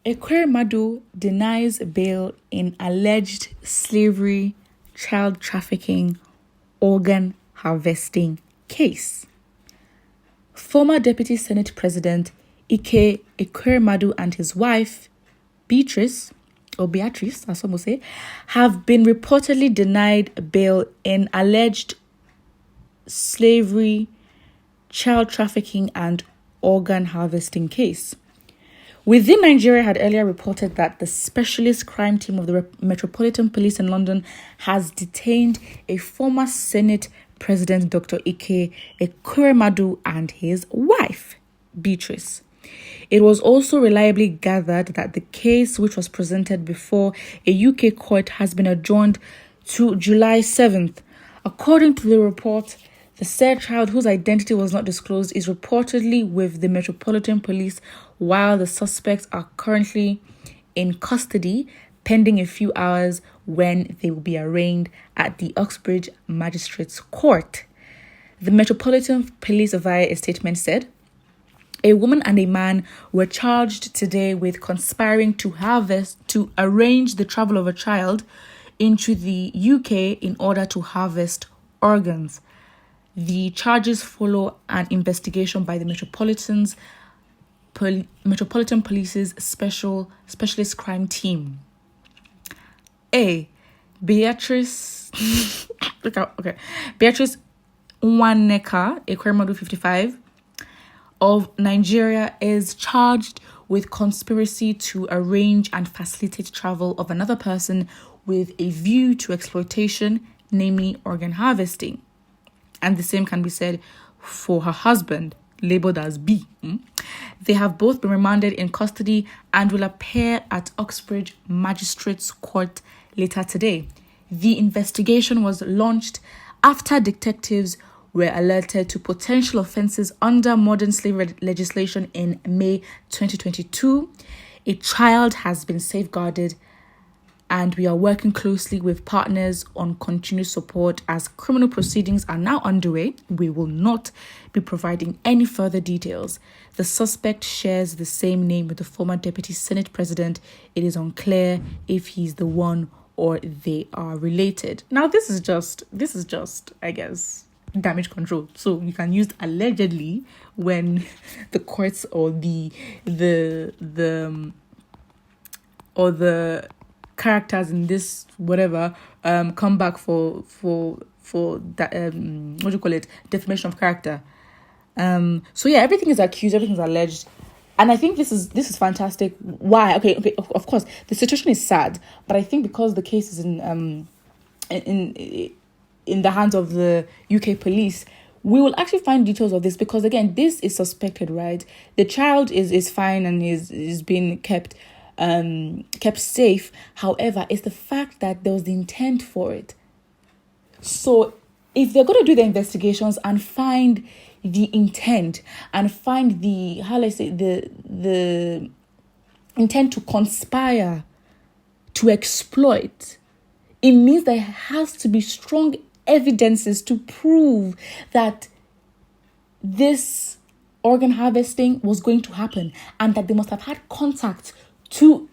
EKWEREMADU denies bail in alleged slavery, child trafficking, organ harvesting case. Former Deputy Senate President EKWEREMADU and his wife, Beatrice, as some will say, have been reportedly denied bail in alleged slavery, child trafficking, and organ harvesting case. Within Nigeria had earlier reported that the specialist crime team of the Metropolitan Police in London has detained a former Senate President, Dr. EKWEREMADU, and his wife, Beatrice. It was also reliably gathered that the case, which was presented before a UK court, has been adjourned to July 7th. According to the report, the said child, whose identity was not disclosed, is reportedly with the Metropolitan Police, while the suspects are currently in custody, pending a few hours when they will be arraigned at the Uxbridge Magistrates Court. The Metropolitan Police, via a statement, said, "A woman and a man were charged today with conspiring to arrange the travel of a child into the UK in order to harvest organs. The charges follow an investigation by the Metropolitan Police's specialist crime team." Beatrice Nwaneka EKWEREMADU, 55, of Nigeria, is charged with conspiracy to arrange and facilitate travel of another person with a view to exploitation, namely organ harvesting. And the same can be said for her husband, labeled as B. They have both been remanded in custody and will appear at Uxbridge Magistrates Court later today. The investigation was launched after detectives were alerted to potential offences under modern slavery legislation in May 2022. A child has been safeguarded, and we are working closely with partners on continued support as criminal proceedings are now underway. We will not be providing any further details. The suspect shares the same name with the former Deputy Senate President. It is unclear if he's the one or they are related. Now, this is just, I guess, damage control. So you can use allegedly when the courts or the characters in this whatever come back for that defamation of character. So yeah, everything is accused, everything's alleged, and I think this is fantastic. Why? Okay, of course the situation is sad, but I think because the case is in the hands of the UK police, we will actually find details of this, because again, this is suspected, right? The child is fine and is being kept safe. However, it's the fact that there was the intent for it. So if they're going to do the investigations and find the intent and find the intent to conspire to exploit, it means there has to be strong evidences to prove that this organ harvesting was going to happen and that they must have had contact to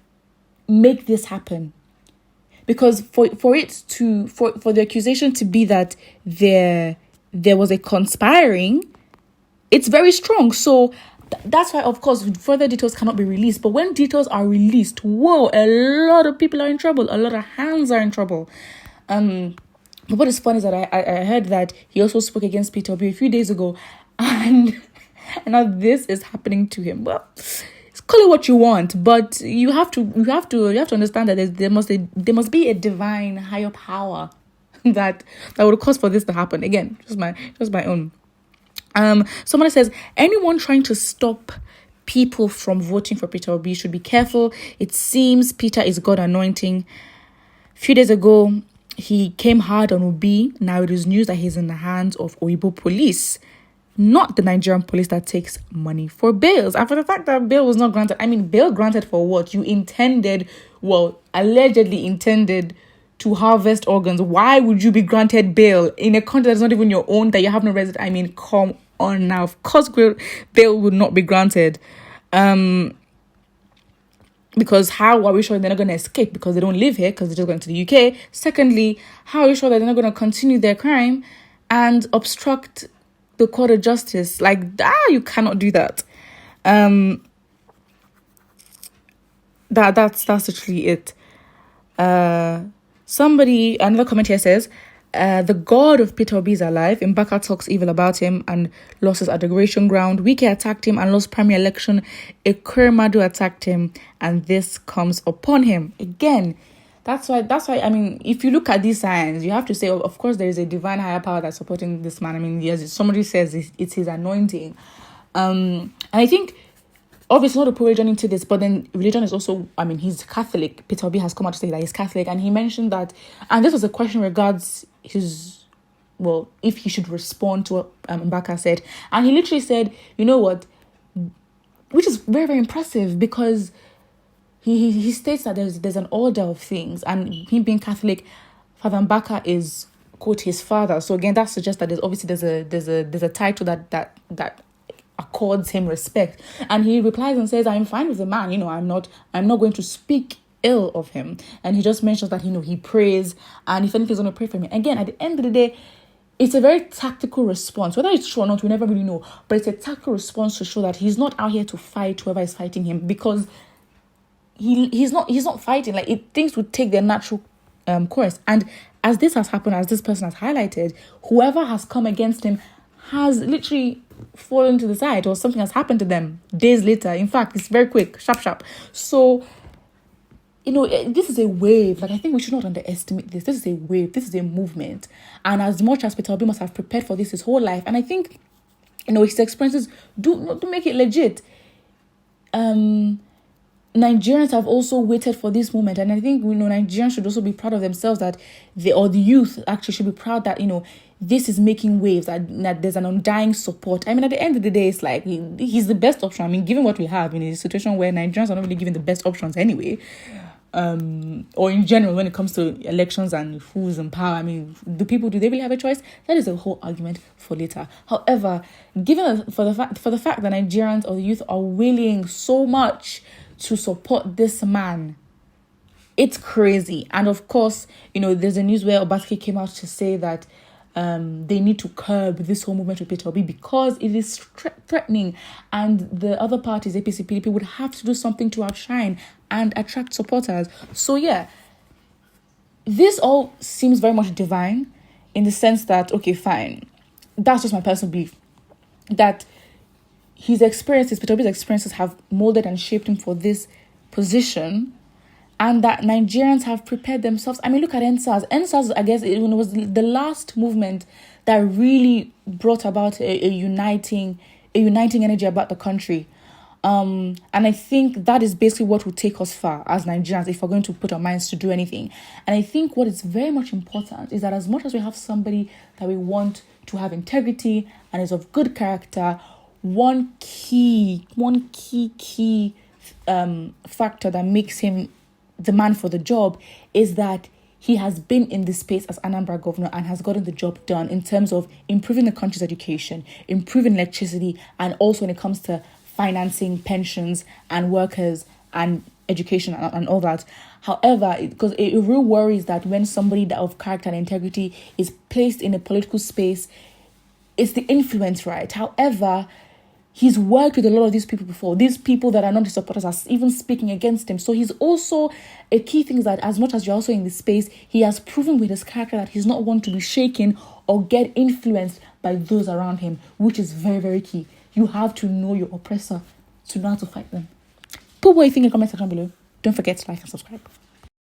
make this happen. Because for the accusation to be that there was a conspiring, it's very strong. So that's why, of course, further details cannot be released. But when details are released, whoa, a lot of people are in trouble. A lot of hands are in trouble. But what is funny is that I heard that he also spoke against Peter Obi a few days ago, and now this is happening to him. Well, call it what you want, but you have to understand that there must be a divine higher power that would cause for this to happen. Again, just my own. Someone says, anyone trying to stop people from voting for Peter Obi should be careful. It seems Peter is God anointing. A few days ago, he came hard on Obi. Now it is news that he's in the hands of Oyibo police, not the Nigerian police that takes money for bails. And for the fact that bail was not granted, I mean, bail granted for what? You allegedly intended to harvest organs. Why would you be granted bail in a country that's not even your own, that you have no resident? I mean, come on now. Of course, bail would not be granted. Because how are we sure they're not going to escape? Because they don't live here, because they're just going to the UK. Secondly, how are we sure that they're not going to continue their crime and obstruct the court of justice? Like, you cannot do that. That's literally it. Another comment here says, the God of Peter Obi is alive. Mbaka talks evil about him and lost his adoration ground. Wike attacked him and lost primary election. EKWEREMADU attacked him and this comes upon him. Again, that's why, I mean, if you look at these signs, you have to say, of course, there is a divine higher power that's supporting this man. I mean, yes, somebody says it's his anointing. And I think, obviously not a pro religion into this, but then religion is also, I mean, he's Catholic. Peter Obi has come out to say that he's Catholic, and he mentioned that, and this was a question regards his, well, if he should respond to what Mbaka said. And he literally said, you know what, which is very, very impressive, because he states that there's an order of things, and him being Catholic, Father Mbaka is, quote, his father. So again, that suggests that there's a title that accords him respect. And he replies and says, I'm fine with the man, I'm not going to speak ill of him. And he just mentions that, he prays, and if anything's going to pray for me. Again, at the end of the day, it's a very tactical response. Whether it's true or not, we never really know. But it's a tactical response to show that he's not out here to fight whoever is fighting him, because he's not fighting. Like, things would take their natural course. And as this has happened, as this person has highlighted, whoever has come against him has literally fallen to the side, or something has happened to them days later. In fact, it's very quick, sharp. So, this is a wave. Like, I think we should not underestimate this. This is a wave. This is a movement. And as much as Peter Obi must have prepared for this his whole life, and I think, his experiences do make it legit. Nigerians have also waited for this moment, and I think Nigerians should also be proud of themselves, that the youth actually should be proud that this is making waves, that there's an undying support. I mean, at the end of the day, it's like he's the best option. I mean, given what we have in a situation where Nigerians are not really given the best options anyway, or in general when it comes to elections and who's in power. I mean, do they really have a choice? That is a whole argument for later. However, given for the fact that Nigerians or the youth are willing so much to support this man, it's crazy. And of course, there's a news where Obaseki came out to say that they need to curb this whole movement with Peter Obi because it is threatening, and the other parties, APC, PDP, would have to do something to outshine and attract supporters. So yeah, this all seems very much divine, in the sense that, okay, fine, that's just my personal belief, that Peter Obi's experiences have molded and shaped him for this position, and that Nigerians have prepared themselves. I mean, look at NSAS. NSAS, I guess, it was the last movement that really brought about a uniting energy about the country. And I think that is basically what will take us far as Nigerians if we're going to put our minds to do anything. And I think what is very much important is that as much as we have somebody that we want to have integrity and is of good character, one key factor that makes him the man for the job is that he has been in this space as Anambra governor and has gotten the job done in terms of improving the country's education, improving electricity, and also when it comes to financing pensions and workers and education and all that. However, because it real worries that when somebody that of character and integrity is placed in a political space, it's the influence, right? However, he's worked with a lot of these people before. These people that are not his supporters are even speaking against him. So he's also, a key thing is that as much as you're also in this space, he has proven with his character that he's not one to be shaken or get influenced by those around him, which is very, very key. You have to know your oppressor to know how to fight them. Put what you think in the comment section below. Don't forget to like and subscribe.